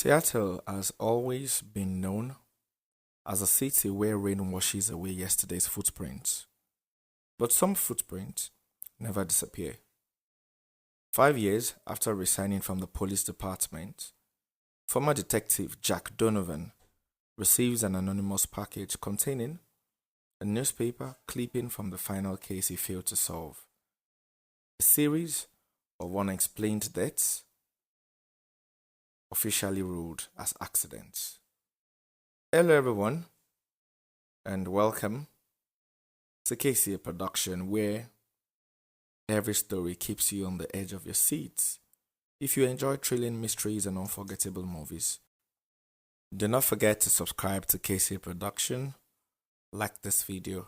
Seattle has always been known as a city where rain washes away yesterday's footprints. But some footprints never disappear. 5 years after resigning from the police department, former detective Jack Donovan receives an anonymous package containing a newspaper clipping from the final case he failed to solve. A series of unexplained deaths officially ruled as accidents. Hello, everyone, and welcome to KCA Production, where every story keeps you on the edge of your seats. If you enjoy thrilling mysteries and unforgettable movies, do not forget to subscribe to KCA Production, like this video,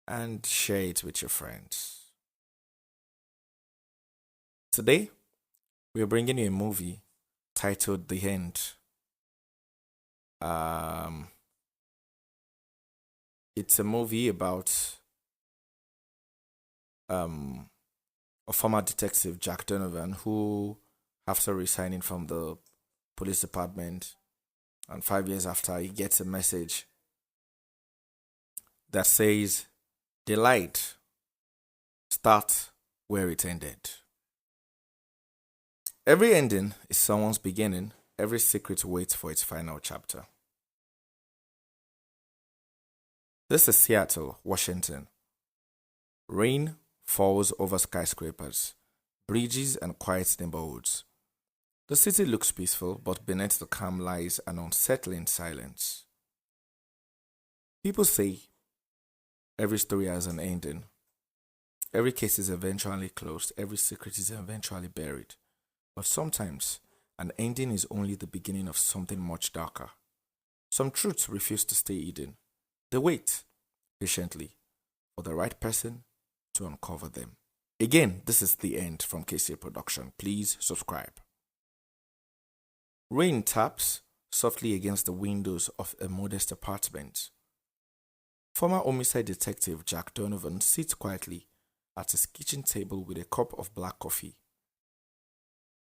and share it with your friends. Today, we are bringing you a movie titled The End. It's a movie about a former detective, Jack Donovan, who, after resigning from the police department, and 5 years after, he gets a message that says, "The light starts where it ended." Every ending is someone's beginning. Every secret waits for its final chapter. This is Seattle, Washington. Rain falls over skyscrapers, bridges, and quiet neighborhoods. The city looks peaceful, but beneath the calm lies an unsettling silence. People say every story has an ending. Every case is eventually closed. Every secret is eventually buried. But sometimes, an ending is only the beginning of something much darker. Some truths refuse to stay hidden. They wait patiently for the right person to uncover them. Again, this is The End from KCA Production. Please subscribe. Rain taps softly against the windows of a modest apartment. Former homicide detective Jack Donovan sits quietly at his kitchen table with a cup of black coffee.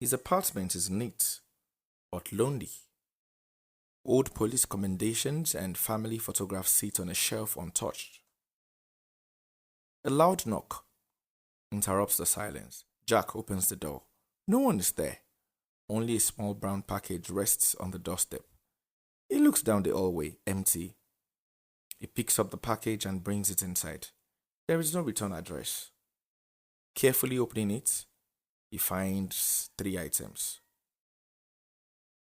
His apartment is neat, but lonely. Old police commendations and family photographs sit on a shelf untouched. A loud knock interrupts the silence. Jack opens the door. No one is there. Only a small brown package rests on the doorstep. He looks down the hallway, empty. He picks up the package and brings it inside. There is no return address. Carefully opening it, he finds 3 items.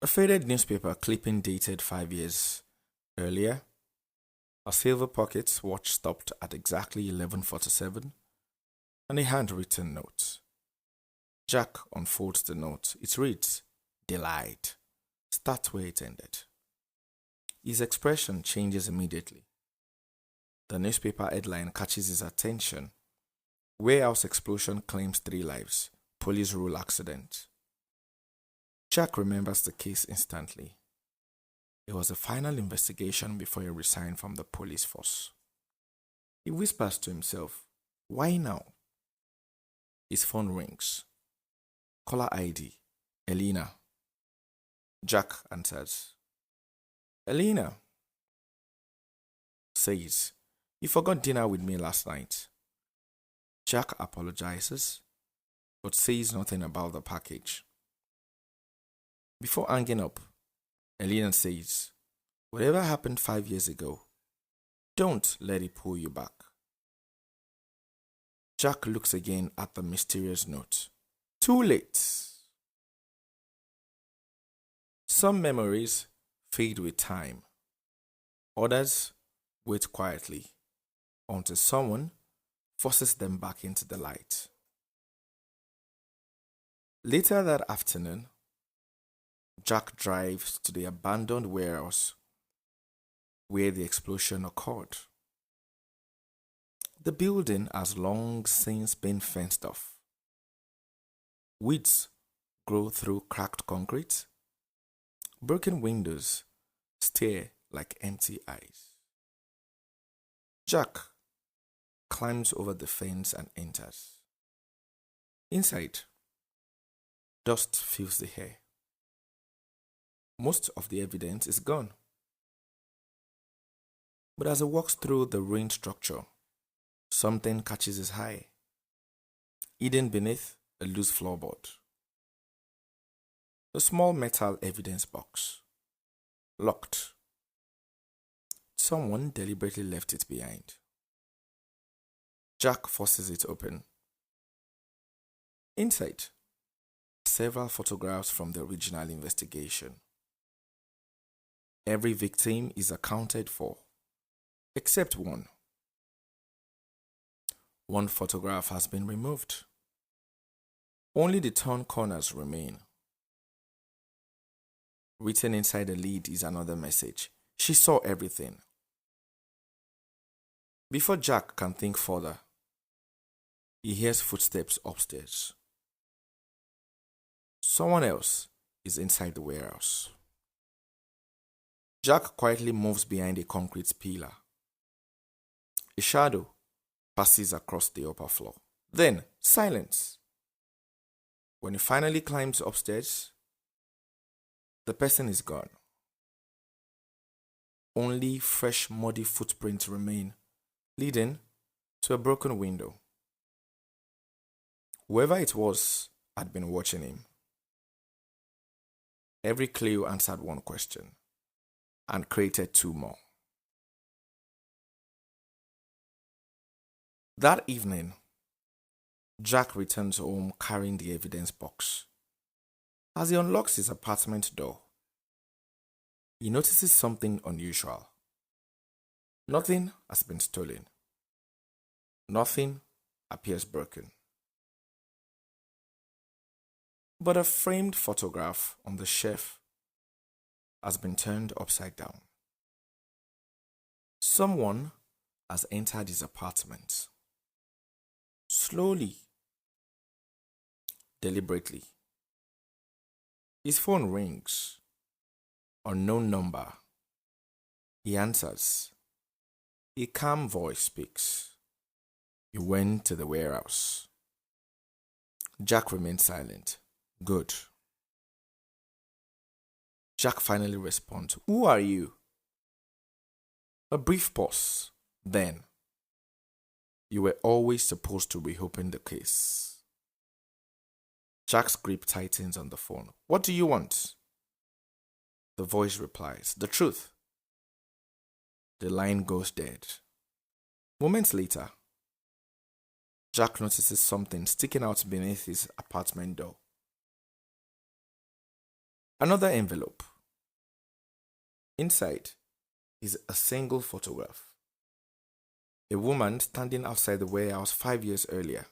A faded newspaper clipping dated 5 years earlier, a silver pocket watch stopped at exactly 11:47, and a handwritten note. Jack unfolds the note. It reads, "Delight. Start where it ended." His expression changes immediately. The newspaper headline catches his attention. Warehouse explosion claims 3 lives. Police rule accident. Jack remembers the case instantly. It was a final investigation before he resigned from the police force. He whispers to himself, "Why now?" His phone rings. Caller ID, Elena. Jack answers. Elena says, "You forgot dinner with me last night." Jack apologizes, but says nothing about the package. Before hanging up, Elena says, "Whatever happened 5 years ago, don't let it pull you back." Jack looks again at the mysterious note. Too late. Some memories fade with time. Others wait quietly until someone forces them back into the light. Later that afternoon, Jack drives to the abandoned warehouse where the explosion occurred. The building has long since been fenced off. Weeds grow through cracked concrete. Broken windows stare like empty eyes. Jack climbs over the fence and enters. Inside, dust fills the air. most of the evidence is gone. But as he walks through the ruined structure, something catches his eye, hidden beneath a loose floorboard. A small metal evidence box, locked. Someone deliberately left it behind. Jack forces it open. Inside, several photographs from the original investigation. Every victim is accounted for, except one. One photograph has been removed. Only the torn corners remain. Written inside the lid is another message. She saw everything. Before Jack can think further, he hears footsteps upstairs. Someone else is inside the warehouse. Jack quietly moves behind a concrete pillar. A shadow passes across the upper floor. Then, silence. When he finally climbs upstairs, the person is gone. Only fresh, muddy footprints remain, leading to a broken window. Whoever it was had been watching him. Every clue answered one question and created two more. That evening, Jack returns home carrying the evidence box. As he unlocks his apartment door, he notices something unusual. Nothing has been stolen. Nothing appears broken. But a framed photograph on the shelf has been turned upside down. Someone has entered his apartment. Slowly, deliberately. His phone rings. Unknown number. He answers. A calm voice speaks. You went to the warehouse. Jack remains silent. Good. Jack finally responds. Who are you? A brief pause. Then, you were always supposed to reopen the case. Jack's grip tightens on the phone. What do you want? The voice replies, the truth. The line goes dead. Moments later, Jack notices something sticking out beneath his apartment door. Another envelope. Inside is a single photograph. A woman standing outside the warehouse 5 years earlier.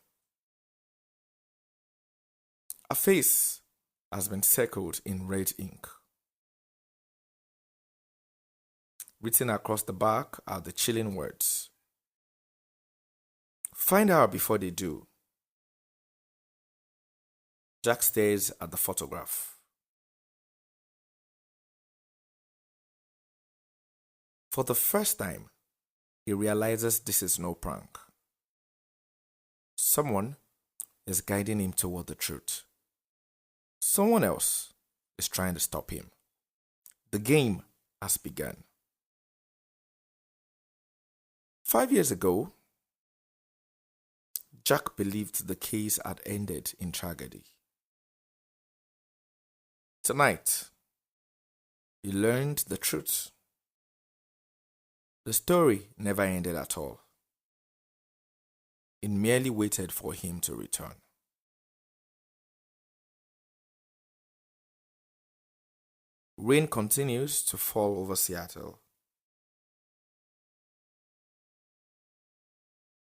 Her face has been circled in red ink. Written across the back are the chilling words. Find her before they do. Jack stares at the photograph. For the first time, he realizes this is no prank. Someone is guiding him toward the truth. Someone else is trying to stop him. The game has begun. 5 years ago, Jack believed the case had ended in tragedy. Tonight, he learned the truth. The story never ended at all. It merely waited for him to return. Rain continues to fall over Seattle.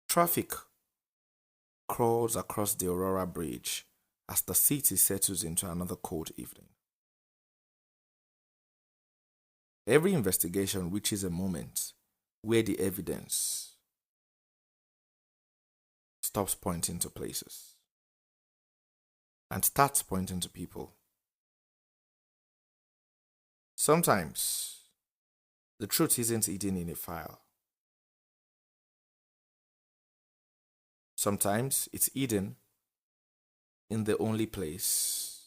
Traffic crawls across the Aurora Bridge as the city settles into another cold evening. Every investigation reaches a moment where the evidence stops pointing to places and starts pointing to people. Sometimes the truth isn't hidden in a file. Sometimes it's hidden in the only place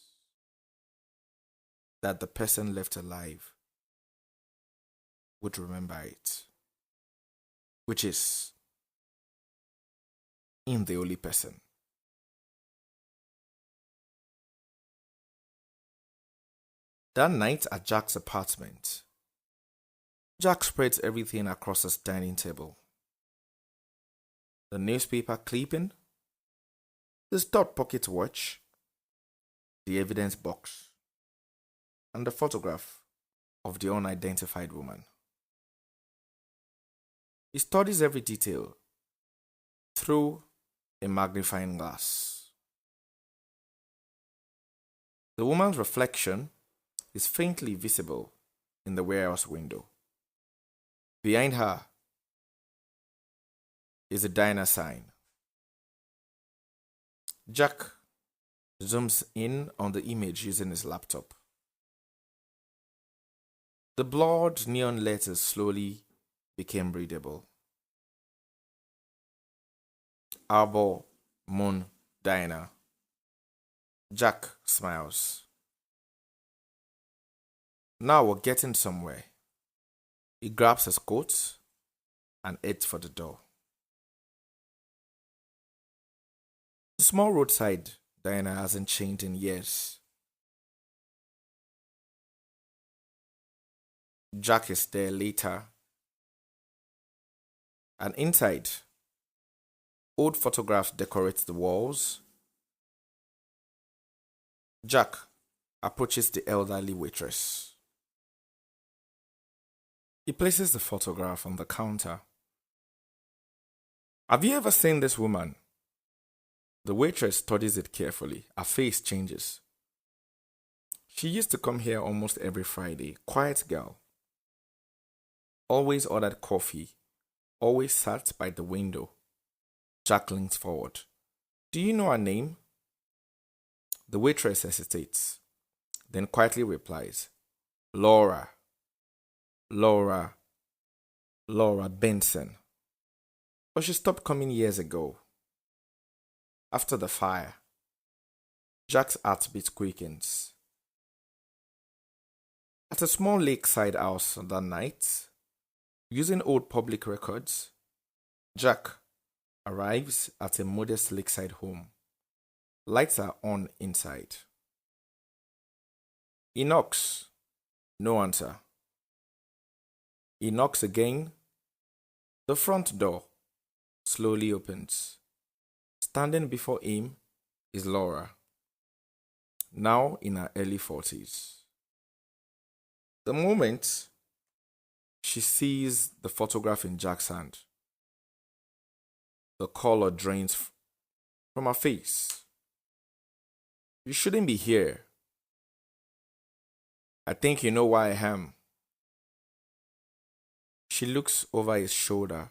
that the person left alive would remember it, which is in the only person. That night at Jack's apartment, Jack spreads everything across his dining table. The newspaper clipping, the stored pocket watch, the evidence box, and the photograph of the unidentified woman. He studies every detail through a magnifying glass. The woman's reflection is faintly visible in the warehouse window. Behind her is a diner sign. Jack zooms in on the image using his laptop. The blurred neon letters slowly became readable. Arbor Moon Diner. Jack smiles. Now we're getting somewhere. He grabs his coat and heads for the door. The small roadside diner hasn't changed in years. Jack is there later. And inside, old photographs decorate the walls. Jack approaches the elderly waitress. He places the photograph on the counter. Have you ever seen this woman? The waitress studies it carefully. Her face changes. She used to come here almost every Friday. Quiet girl. Always ordered coffee. Always sat by the window. Jack leans forward. Do you know her name? The waitress hesitates, then quietly replies, Laura Benson. But she stopped coming years ago. After the fire, Jack's heartbeat quickens. At a small lakeside house that night, using old public records, Jack arrives at a modest lakeside home. Lights are on inside. He knocks. No answer. He knocks again. The front door slowly opens. Standing before him is Laura, now in her early 40s. The moment she sees the photograph in Jack's hand, the color drains from her face. You shouldn't be here. I think you know why I am. She looks over his shoulder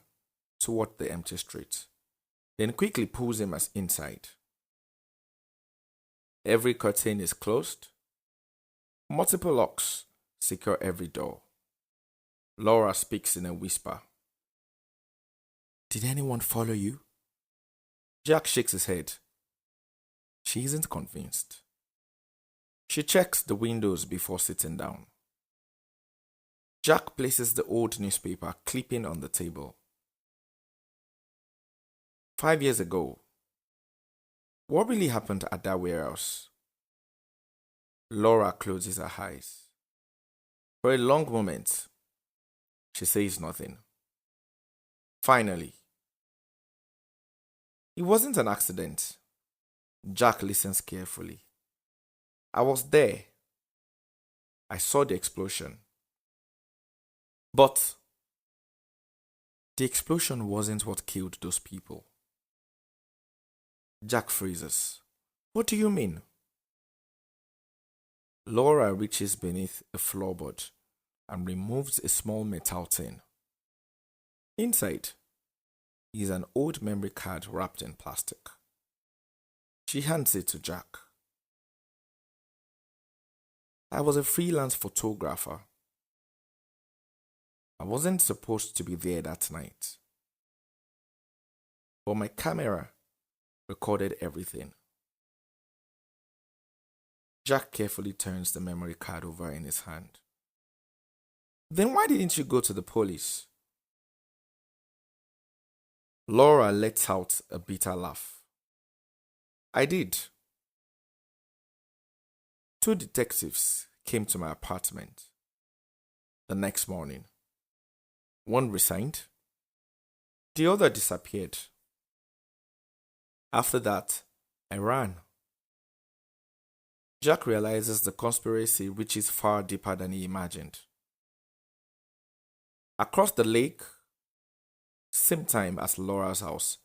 toward the empty street, then quickly pulls him inside. Every curtain is closed. Multiple locks secure every door. Laura speaks in a whisper. Did anyone follow you? Jack shakes his head. She isn't convinced. She checks the windows before sitting down. Jack places the old newspaper clipping on the table. 5 years ago, what really happened at that warehouse? Laura closes her eyes. For a long moment, she says nothing. Finally, it wasn't an accident. Jack listens carefully. I was there. I saw the explosion. But the explosion wasn't what killed those people. Jack freezes. What do you mean? Laura reaches beneath a floorboard and removes a small metal tin. Inside is an old memory card wrapped in plastic. She hands it to Jack. I was a freelance photographer. I wasn't supposed to be there that night. But my camera recorded everything. Jack carefully turns the memory card over in his hand. Then why didn't you go to the police? Laura lets out a bitter laugh. I did. 2 detectives came to my apartment the next morning. One resigned, the other disappeared. After that, I ran. Jack realizes the conspiracy reaches far deeper than he imagined. Across the lake, same time as Laura's house,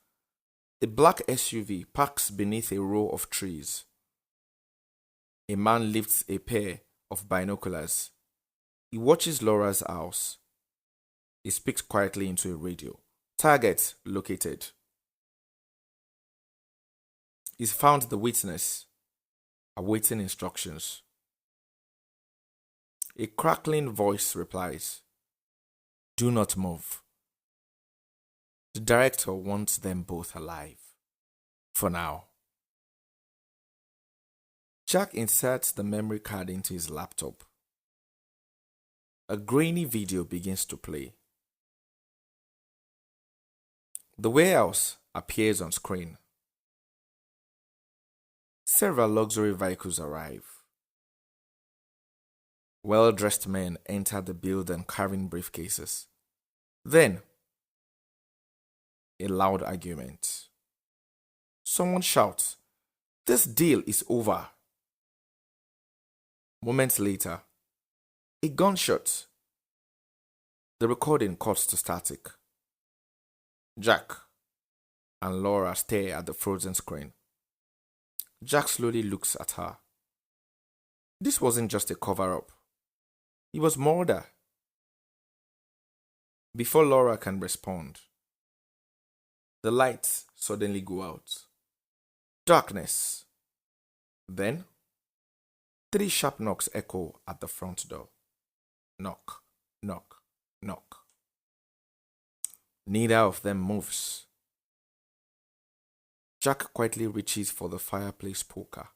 a black SUV parks beneath a row of trees. A man lifts a pair of binoculars. He watches Laura's house. He speaks quietly into a radio. Target located. He's found the witness, awaiting instructions. A crackling voice replies, do not move. The director wants them both alive. For now. Jack inserts the memory card into his laptop. A grainy video begins to play. The warehouse appears on screen. Several luxury vehicles arrive. Well-dressed men enter the building carrying briefcases. Then, a loud argument. Someone shouts, "This deal is over." Moments later, a gunshot. The recording cuts to static. Jack and Laura stare at the frozen screen. Jack slowly looks at her. This wasn't just a cover-up. It was murder. Before Laura can respond, the lights suddenly go out. Darkness. Then, 3 sharp knocks echo at the front door. Knock, knock, knock. Neither of them moves. Jack quietly reaches for the fireplace poker.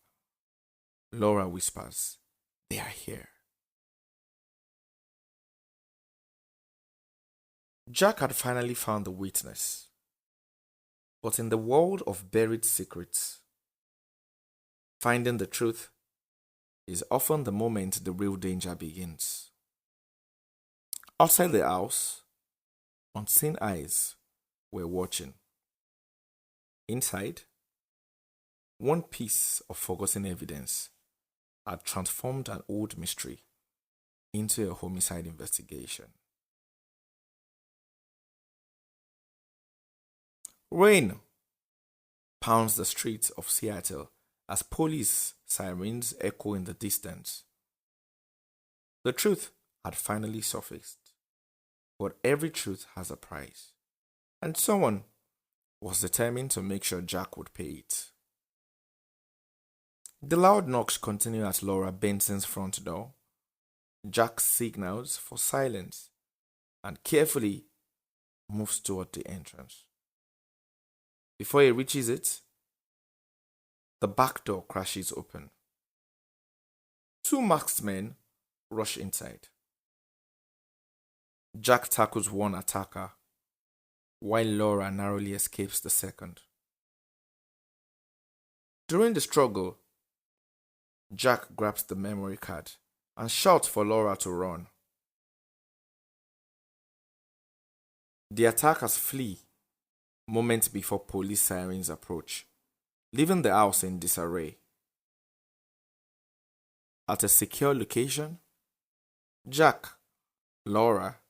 Laura whispers, "They are here." Jack had finally found the witness. But in the world of buried secrets, finding the truth is often the moment the real danger begins. Outside the house, unseen eyes were watching. Inside, one piece of forgotten evidence had transformed an old mystery into a homicide investigation. Rain pounds the streets of Seattle as police sirens echo in the distance. The truth had finally surfaced, but every truth has a price, and someone was determined to make sure Jack would pay it. The loud knocks continue at Laura Benson's front door. Jack signals for silence and carefully moves toward the entrance. Before he reaches it, the back door crashes open. 2 masked men rush inside. Jack tackles one attacker, while Laura narrowly escapes the second. During the struggle, Jack grabs the memory card and shouts for Laura to run. The attackers flee moments before police sirens approach, leaving the house in disarray. At a secure location, Jack, Laura,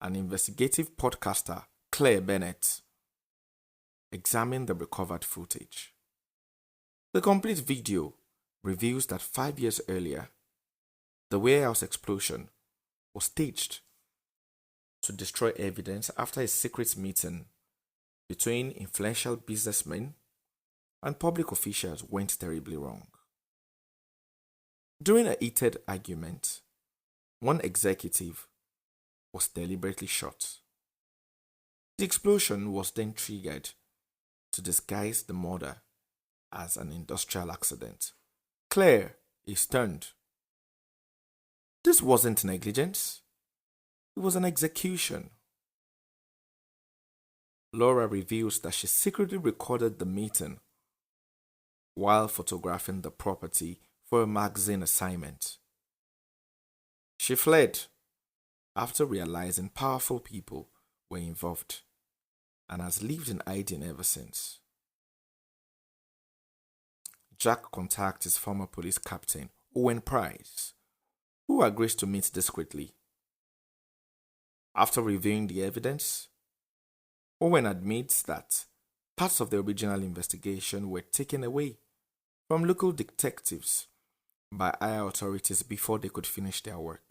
and investigative podcaster Claire Bennett examine the recovered footage. The complete video reveals that 5 years earlier, the warehouse explosion was staged to destroy evidence after a secret meeting between influential businessmen and public officials went terribly wrong. During a heated argument, one executive was deliberately shot. The explosion was then triggered to disguise the murder as an industrial accident. Claire he stoned. This wasn't negligence, it was an execution. Laura reveals that she secretly recorded the meeting while photographing the property for a magazine assignment. She fled after realizing powerful people were involved and has lived in hiding ever since. Jack contacts his former police captain, Owen Price, who agrees to meet discreetly. After reviewing the evidence, Owen admits that parts of the original investigation were taken away from local detectives by higher authorities before they could finish their work.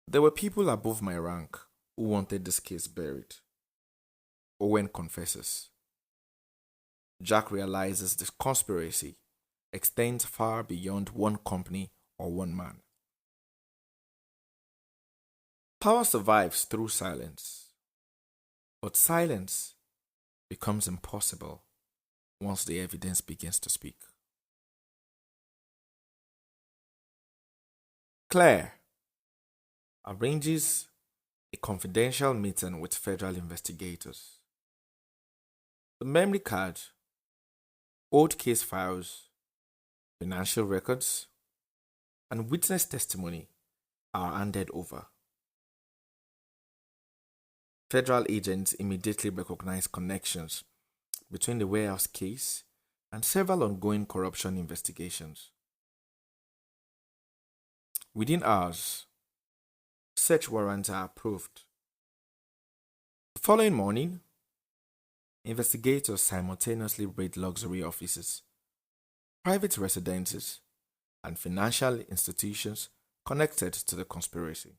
There were people above my rank who wanted this case buried, Owen confesses. Jack realizes this conspiracy extends far beyond one company or one man. Power survives through silence, but silence becomes impossible once the evidence begins to speak. Claire arranges a confidential meeting with federal investigators. The memory card, old case files, financial records, and witness testimony are handed over. Federal agents immediately recognize connections between the warehouse case and several ongoing corruption investigations. Within hours, search warrants are approved. The following morning, investigators simultaneously raid luxury offices, private residences, and financial institutions connected to the conspiracy.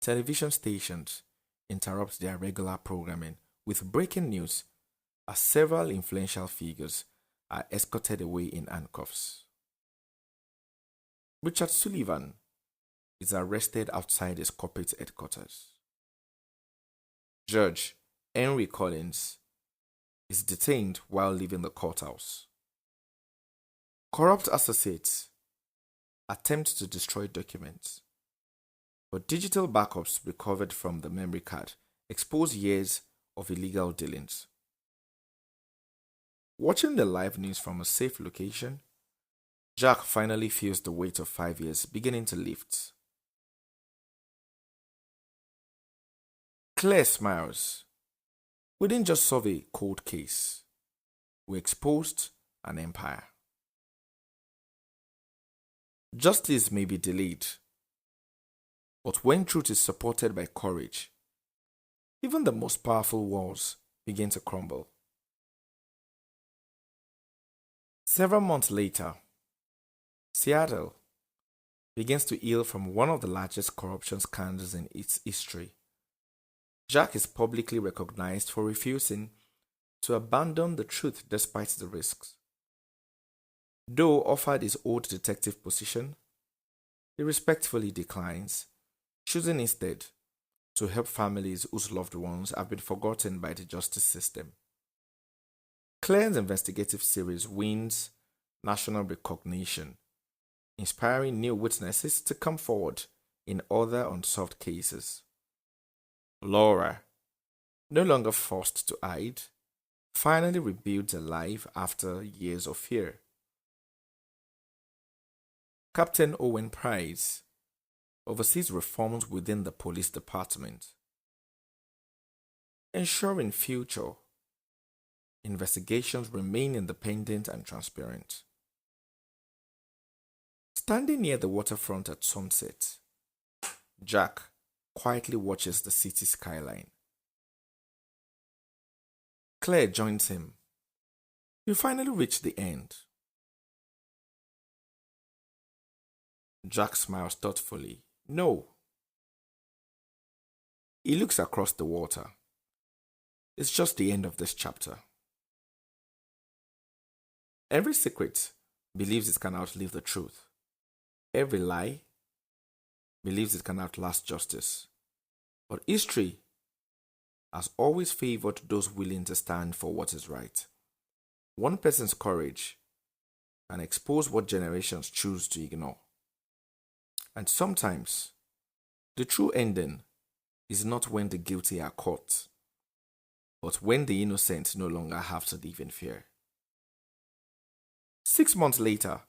Television stations interrupt their regular programming with breaking news as several influential figures are escorted away in handcuffs. Richard Sullivan is arrested outside his corporate headquarters. Judge Henry Collins is detained while leaving the courthouse. Corrupt associates attempt to destroy documents, but digital backups recovered from the memory card expose years of illegal dealings. Watching the live news from a safe location, Jack finally feels the weight of 5 years beginning to lift. Claire smiles. We didn't just solve a cold case, we exposed an empire. Justice may be delayed, but when truth is supported by courage, even the most powerful walls begin to crumble. Several months later, Seattle begins to heal from one of the largest corruption scandals in its history. Jack is publicly recognized for refusing to abandon the truth despite the risks. Though offered his old detective position, he respectfully declines, choosing instead to help families whose loved ones have been forgotten by the justice system. Claire's investigative series wins national recognition, inspiring new witnesses to come forward in other unsolved cases. Laura, no longer forced to hide, finally rebuilds her life after years of fear. Captain Owen Price oversees reforms within the police department, ensuring future investigations remain independent and transparent. Standing near the waterfront at sunset, Jack quietly watches the city skyline. Claire joins him. You finally reach the end. Jack smiles thoughtfully. No. He looks across the water. It's just the end of this chapter. Every secret believes it can outlive the truth. Every lie believes it can outlast justice. But history has always favored those willing to stand for what is right. One person's courage can expose what generations choose to ignore. And sometimes, the true ending is not when the guilty are caught, but when the innocent no longer have to live in fear. 6 months later,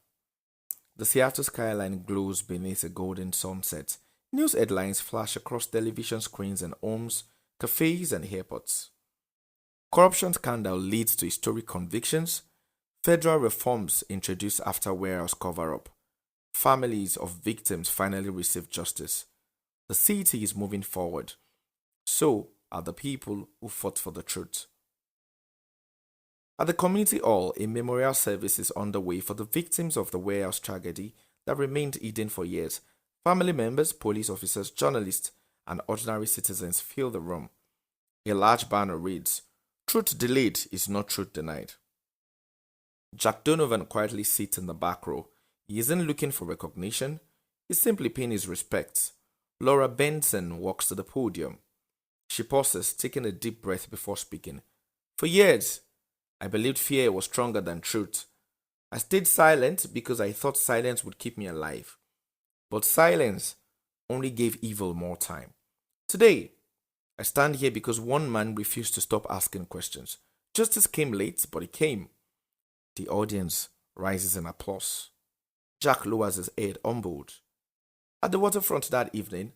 the Seattle skyline glows beneath a golden sunset. News headlines flash across television screens and homes, cafes, and airports. Corruption scandal leads to historic convictions. Federal reforms introduced after warehouse cover-up. Families of victims finally receive justice. The city is moving forward. So are the people who fought for the truth. At the community hall, a memorial service is underway for the victims of the warehouse tragedy that remained hidden for years. Family members, police officers, journalists, and ordinary citizens fill the room. A large banner reads, "Truth delayed is not truth denied." Jack Donovan quietly sits in the back row. He isn't looking for recognition, he's simply paying his respects. Laura Benson walks to the podium. She pauses, taking a deep breath before speaking. "For years, I believed fear was stronger than truth. I stayed silent because I thought silence would keep me alive. But silence only gave evil more time. Today, I stand here because one man refused to stop asking questions. Justice came late, but it came." The audience rises in applause. Jack lowers his head, humbled. At the waterfront that evening,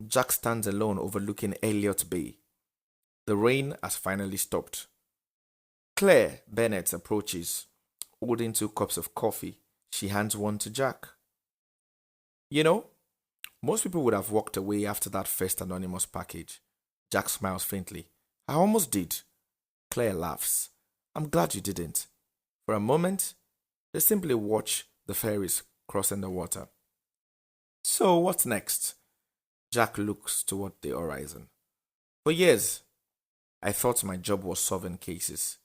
Jack stands alone overlooking Elliott Bay. The rain has finally stopped. Claire Bennett approaches, holding 2 cups of coffee. She hands one to Jack. "You know, most people would have walked away after that first anonymous package." Jack smiles faintly. "I almost did." Claire laughs. "I'm glad you didn't." For a moment, they simply watch the ferries crossing the water. "So what's next?" Jack looks toward the horizon. "For years, I thought my job was solving cases.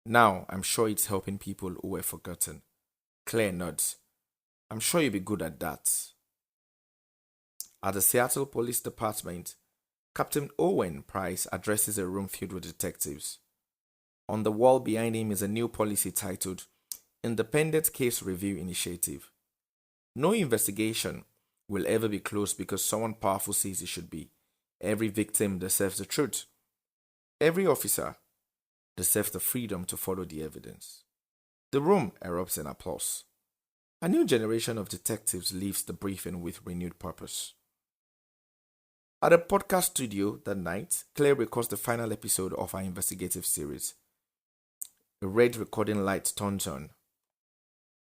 Now I'm sure it's helping people who were forgotten." Claire nods. "I'm sure you'll be good at that." At the Seattle Police Department, Captain Owen Price addresses a room filled with detectives. On the wall behind him is a new policy titled Independent Case Review Initiative. No investigation will ever be closed because someone powerful says it should be. Every victim deserves the truth. Every officer deserves the freedom to follow the evidence. The room erupts in applause. A new generation of detectives leaves the briefing with renewed purpose. At a podcast studio that night, Claire records the final episode of our investigative series. A red recording light turns on.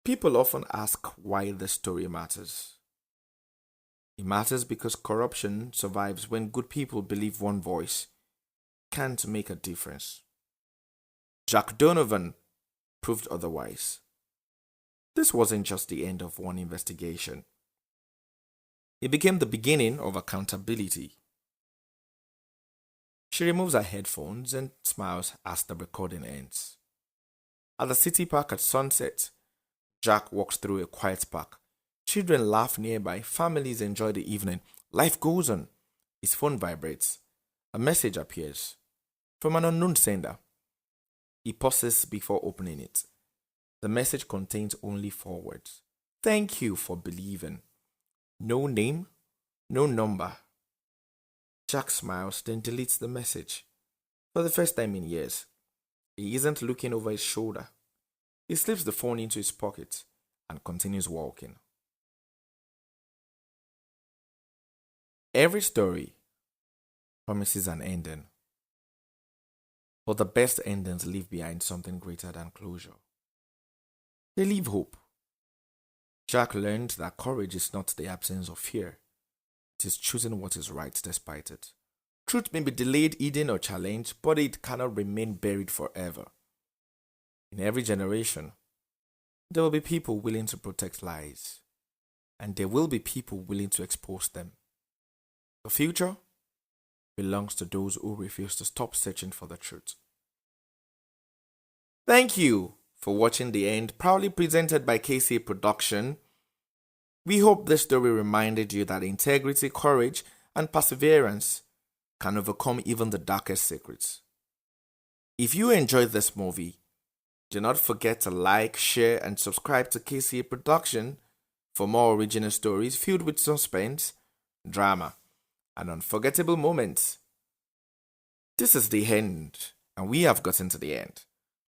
People often ask why the story matters. It matters because corruption survives when good people believe one voice can't make a difference. Jack Donovan proved otherwise. This wasn't just the end of one investigation. It became the beginning of accountability. She removes her headphones and smiles as the recording ends. At the city park at sunset, Jack walks through a quiet park. Children laugh nearby, families enjoy the evening. Life goes on. His phone vibrates. A message appears from an unknown sender. He pauses before opening it. The message contains only 4 words. "Thank you for believing." No name, no number. Jack smiles, then deletes the message. For the first time in years, he isn't looking over his shoulder. He slips the phone into his pocket and continues walking. Every story promises an ending, but the best endings leave behind something greater than closure. They leave hope. Jack learned that courage is not the absence of fear. It is choosing what is right despite it. Truth may be delayed, hidden, or challenged, but it cannot remain buried forever. In every generation, there will be people willing to protect lies, and there will be people willing to expose them. The future belongs to those who refuse to stop searching for the truth. Thank you for watching The End, proudly presented by KCA Production. We hope this story reminded you that integrity, courage, and perseverance can overcome even the darkest secrets. If you enjoyed this movie, Do not forget to like, share, and subscribe to KCA Production for more original stories filled with suspense, drama, and unforgettable moments. This is the end, and we have gotten to the end.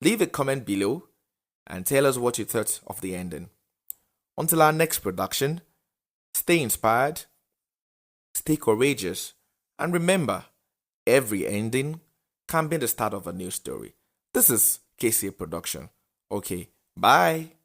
Leave a comment below and tell us what you thought of the ending. Until our next production, stay inspired, stay courageous, and remember, every ending can be the start of a new story. This is KCA Production. Okay, bye.